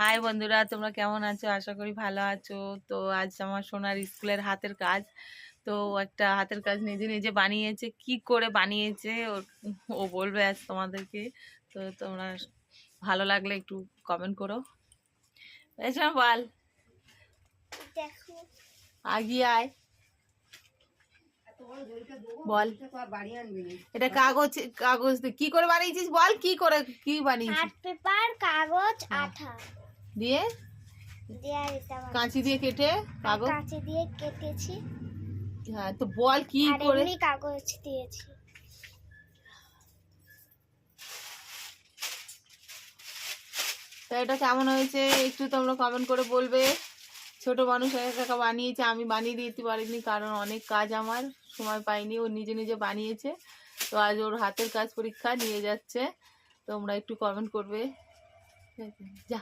High বন্ধুরা, তোমরা কেমন আছো? আশা করি ভালো আছো। তো আজ আমার সোনার স্কুলের হাতের কাজ। তো একটা হাতের কাজ নিজে নিজে বানিয়েছে। কি করে বানিয়েছে ও বলবে আজ তোমাদেরকে। তো তোমরা ভালো লাগলে একটু কমেন্ট করো। এসব বল, দেখো আগিয়ে আয়, বল। এটা কাগজ, কাগজ দিয়ে কি করে বানিয়েছিস বল, কি করে কি বানিয়েছিস? আর্ট পেপার, কাগজ, আঠা দিয়ে দিয়ে এটা কাঁচি দিয়ে কেটে কাগজ, কাঁচি দিয়ে কেটেছি। হ্যাঁ তো বল কি আর করে। এমনি কাগজ দিয়েছি। তা এটা কেমন হয়েছে একটু তোমরা কমেন্ট করে বলবে। ছোট মানুষ একা বানিয়েছে, আমি বানিয়ে দিতে পারিনি কারণ অনেক কাজ, আমার সময় পাইনি। ও নিজে নিজে বানিয়েছে। তো আজ ওর হাতের কাজ পরীক্ষা নিয়ে যাচ্ছে, তোমরা একটু কমেন্ট করবে। যা।